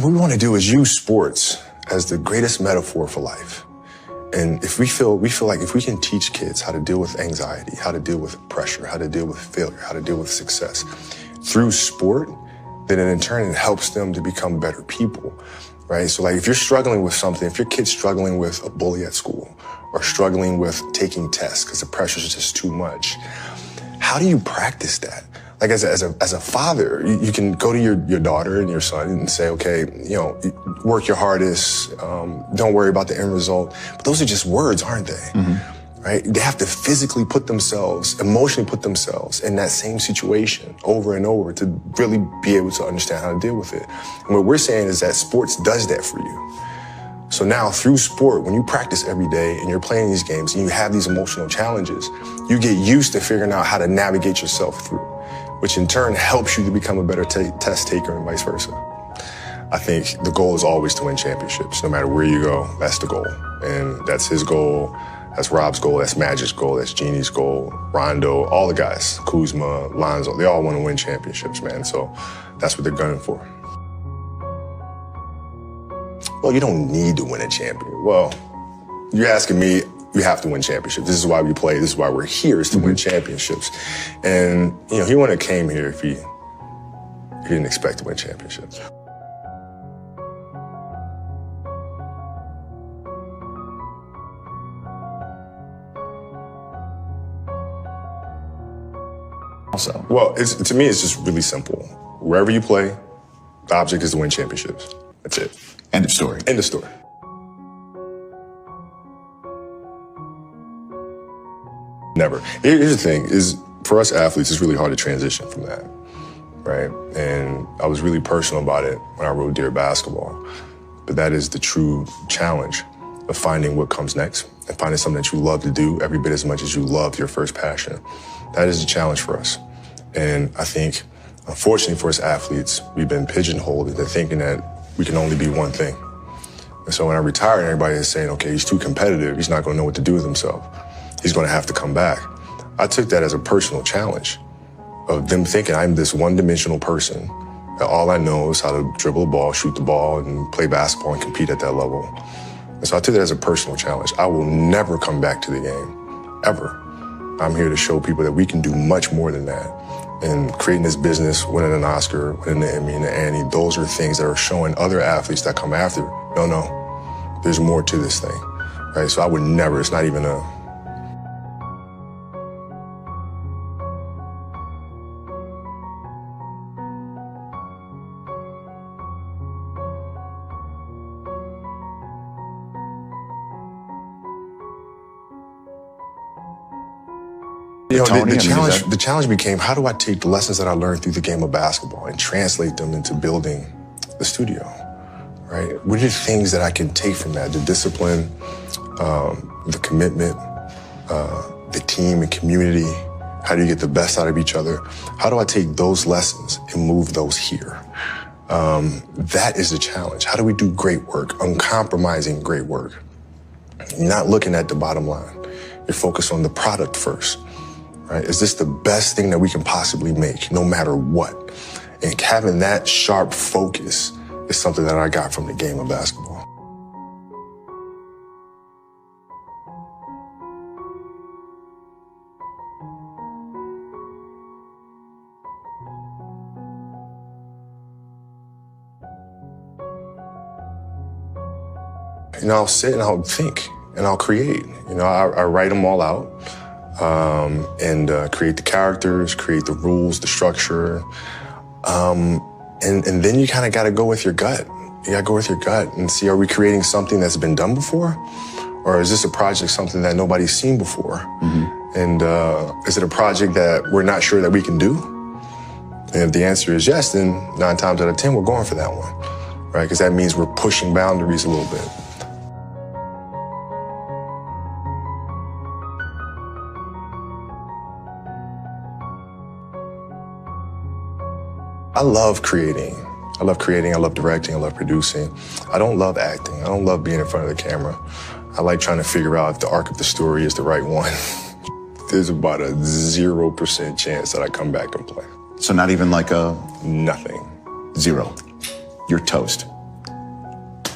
what we want to do is use sports as the greatest metaphor for life. And if we feel like if we can teach kids how to deal with anxiety, how to deal with pressure, how to deal with failure, how to deal with success through sport, then in turn it helps them to become better people, right? So like if you're struggling with something, if your kid's struggling with a bully at school or struggling with taking tests because the pressure is just too much, how do you practice that? Like as a father, you can go to your daughter and your son and say, okay, work your hardest, don't worry about the end result. But those are just words, aren't they? Mm-hmm. Right? They have to physically emotionally put themselves in that same situation over and over to really be able to understand how to deal with it. And what we're saying is that sports does that for you. So now through sport, when you practice every day and you're playing these games and you have these emotional challenges, you get used to figuring out how to navigate yourself through, which in turn helps you to become a better test taker and vice versa. I think the goal is always to win championships. No matter where you go, that's the goal. And that's his goal, that's Rob's goal, that's Magic's goal, that's Jeannie's goal, Rondo, all the guys, Kuzma, Lonzo, they all want to win championships, man. So that's what they're gunning for. Well, you don't need to win a champion. Well, you're asking me, you have to win championships. This is why we play. This is why we're here, is to win championships. And, he wouldn't have came here if he didn't expect to win championships. Also, well, to me, it's just really simple. Wherever you play, the object is to win championships. That's it. End of story. End of story. Never. Here's the thing, is for us athletes, it's really hard to transition from that, right? And I was really personal about it when I wrote Dear Basketball. But that is the true challenge of finding what comes next and finding something that you love to do every bit as much as you love your first passion. That is the challenge for us. And I think, unfortunately for us athletes, we've been pigeonholed into thinking that we can only be one thing. And so when I retired, everybody is saying, okay, he's too competitive. He's not going to know what to do with himself. He's going to have to come back. I took that as a personal challenge of them thinking I'm this one-dimensional person, that all I know is how to dribble a ball, shoot the ball, and play basketball and compete at that level. And so I took that as a personal challenge. I will never come back to the game, ever. I'm here to show people that we can do much more than that. And creating this business, winning an Oscar, winning the Emmy and the Annie, those are things that are showing other athletes that come after, no, there's more to this thing, right? So I would never, it's not even a, the challenge became, how do I take the lessons that I learned through the game of basketball and translate them into building the studio, right? What are the things that I can take from that? The discipline, the commitment, the team and community. How do you get the best out of each other? How do I take those lessons and move those here? That is the challenge. How do we do great work, uncompromising great work? You're not looking at the bottom line. You're focused on the product first. Right? Is this the best thing that we can possibly make, no matter what? And having that sharp focus is something that I got from the game of basketball. I'll sit and I'll think and I'll create. I write them all out. And create the characters, create the rules, the structure. And then you kind of got to go with your gut. You got to go with your gut and see, are we creating something that's been done before? Or is this a project something that nobody's seen before? Mm-hmm. And is it a project that we're not sure that we can do? And if the answer is yes, then 9 times out of 10, we're going for that one, right? Because that means we're pushing boundaries a little bit. I love creating. I love directing, I love producing. I don't love acting. I don't love being in front of the camera. I like trying to figure out if the arc of the story is the right one. There's about a 0% chance that I come back and play. So not even like a... Nothing. 0. You're toast.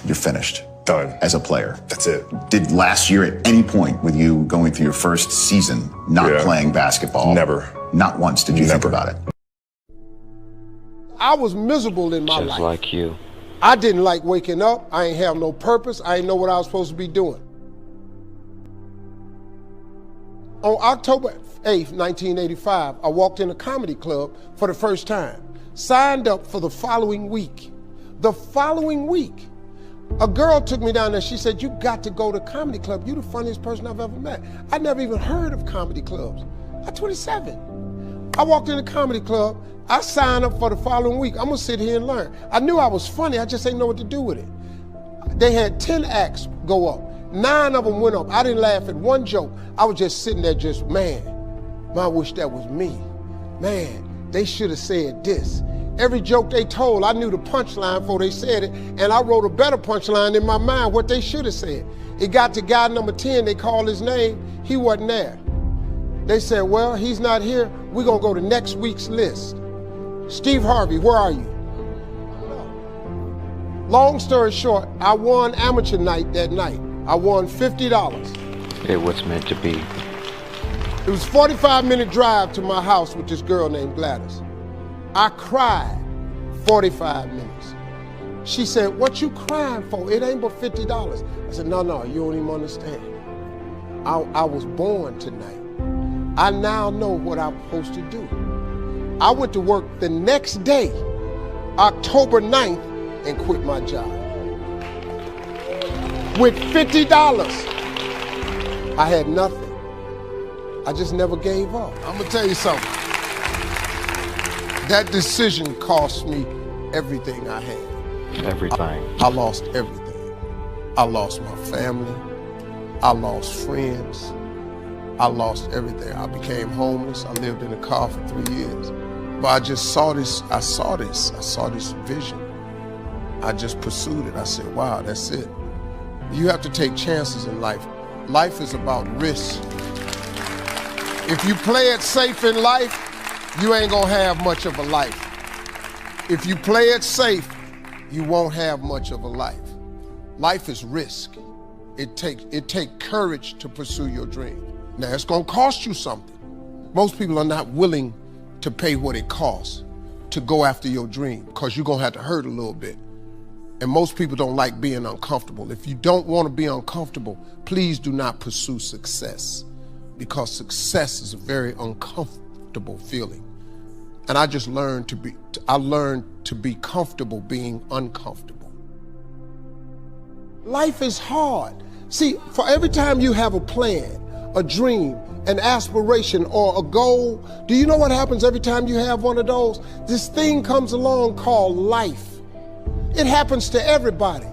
you're finished. Done. As a player. That's it. Did last year at any point with you going through your first season not playing basketball? Never. Not once did you think about it? I was miserable in my life. Just like you. I didn't like waking up. I ain't have no purpose. I ain't know what I was supposed to be doing. On October 8th, 1985, I walked in a comedy club for the first time. Signed up for the following week. The following week, a girl took me down there. She said, "You got to go to comedy club. You're the funniest person I've ever met." I never even heard of comedy clubs. I'm 27. I walked in the comedy club. I signed up for the following week. I'm gonna sit here and learn. I knew I was funny. I just didn't know what to do with it. They had 10 acts go up. 9 of them went up. I didn't laugh at one joke. I was just sitting there just, man, I wish that was me. Man, they should have said this. Every joke they told, I knew the punchline before they said it, and I wrote a better punchline in my mind, what they should have said. It got to guy number 10, they called his name, he wasn't there. They said, well, he's not here, we're gonna go to next week's list. Steve Harvey, where are you? Long story short, I won amateur night that night. I won $50. It was meant to be. It was a 45-minute drive to my house with this girl named Gladys. I cried 45 minutes. She said, "What you crying for? It ain't but $50. I said, no, you don't even understand. I was born tonight. I now know what I'm supposed to do. I went to work the next day, October 9th, and quit my job. With $50, I had nothing. I just never gave up. I'm gonna tell you something. That decision cost me everything I had. Everything. I lost everything. I lost my family. I lost friends. I lost everything. I became homeless. I lived in a car for 3 years. But I just saw this, I saw this vision. I just pursued it. I said, wow, that's it. You have to take chances in life. Life is about risk. If you play it safe in life, you ain't gonna have much of a life. If you play it safe, you won't have much of a life. Life is risk. It takes courage to pursue your dream. Now, it's gonna cost you something. Most people are not willing to pay what it costs to go after your dream, because you're gonna have to hurt a little bit. And most people don't like being uncomfortable. If you don't wanna be uncomfortable, please do not pursue success, because success is a very uncomfortable feeling. And I just learned to be comfortable being uncomfortable. Life is hard. See, for every time you have a plan, a dream, an aspiration, or a goal, do you know what happens every time you have one of those? This thing comes along called life. It happens to everybody.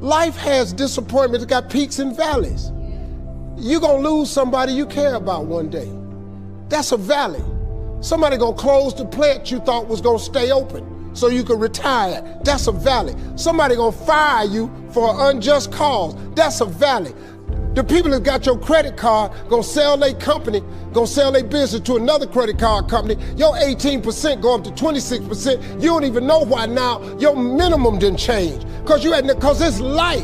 Life has disappointment. It's got peaks and valleys. You're gonna lose somebody you care about one day. That's a valley. Somebody gonna close the plant you thought was gonna stay open so you could retire. That's a valley. Somebody gonna fire you for an unjust cause. That's a valley. The people that got your credit card gonna sell their company, gonna sell their business to another credit card company. Your 18% go up to 26%. You don't even know why now. Your minimum didn't change because it's life.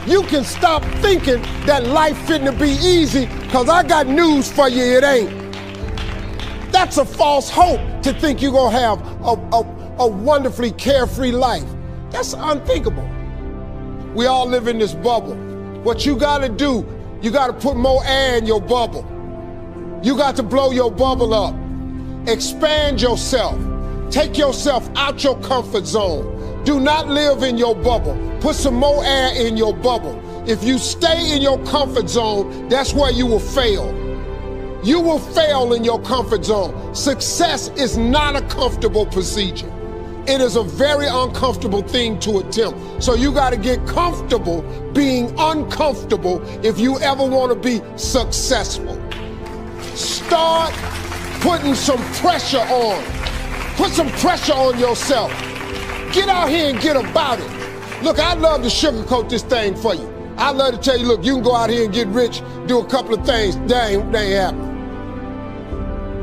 You can stop thinking that life fitting be easy, because I got news for you, it ain't. That's a false hope to think you're gonna have a wonderfully carefree life. That's unthinkable. We all live in this bubble. What you gotta do, you gotta put more air in your bubble. You got to blow your bubble up. Expand yourself. Take yourself out your comfort zone. Do not live in your bubble. Put some more air in your bubble. If you stay in your comfort zone, that's where you will fail. You will fail in your comfort zone. Success is not a comfortable procedure. It is a very uncomfortable thing to attempt. So you got to get comfortable being uncomfortable if you ever want to be successful. Start putting some pressure on. Put some pressure on yourself. Get out here and get about it. Look, I'd love to sugarcoat this thing for you. I'd love to tell you, look, you can go out here and get rich, do a couple of things. That ain't happening.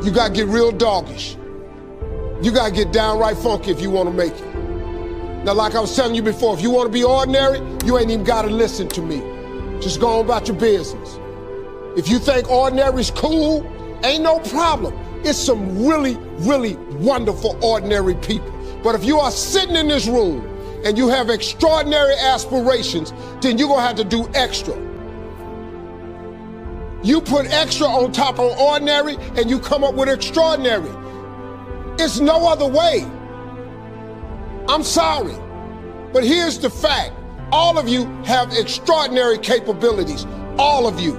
You got to get real doggish. You got to get downright funky if you want to make it. Now, like I was telling you before, if you want to be ordinary, you ain't even got to listen to me. Just go on about your business. If you think ordinary's cool, ain't no problem. It's some really, really wonderful ordinary people. But if you are sitting in this room and you have extraordinary aspirations, then you're going to have to do extra. You put extra on top of ordinary and you come up with extraordinary. It's no other way. I'm sorry, but here's the fact. All of you have extraordinary capabilities. All of you.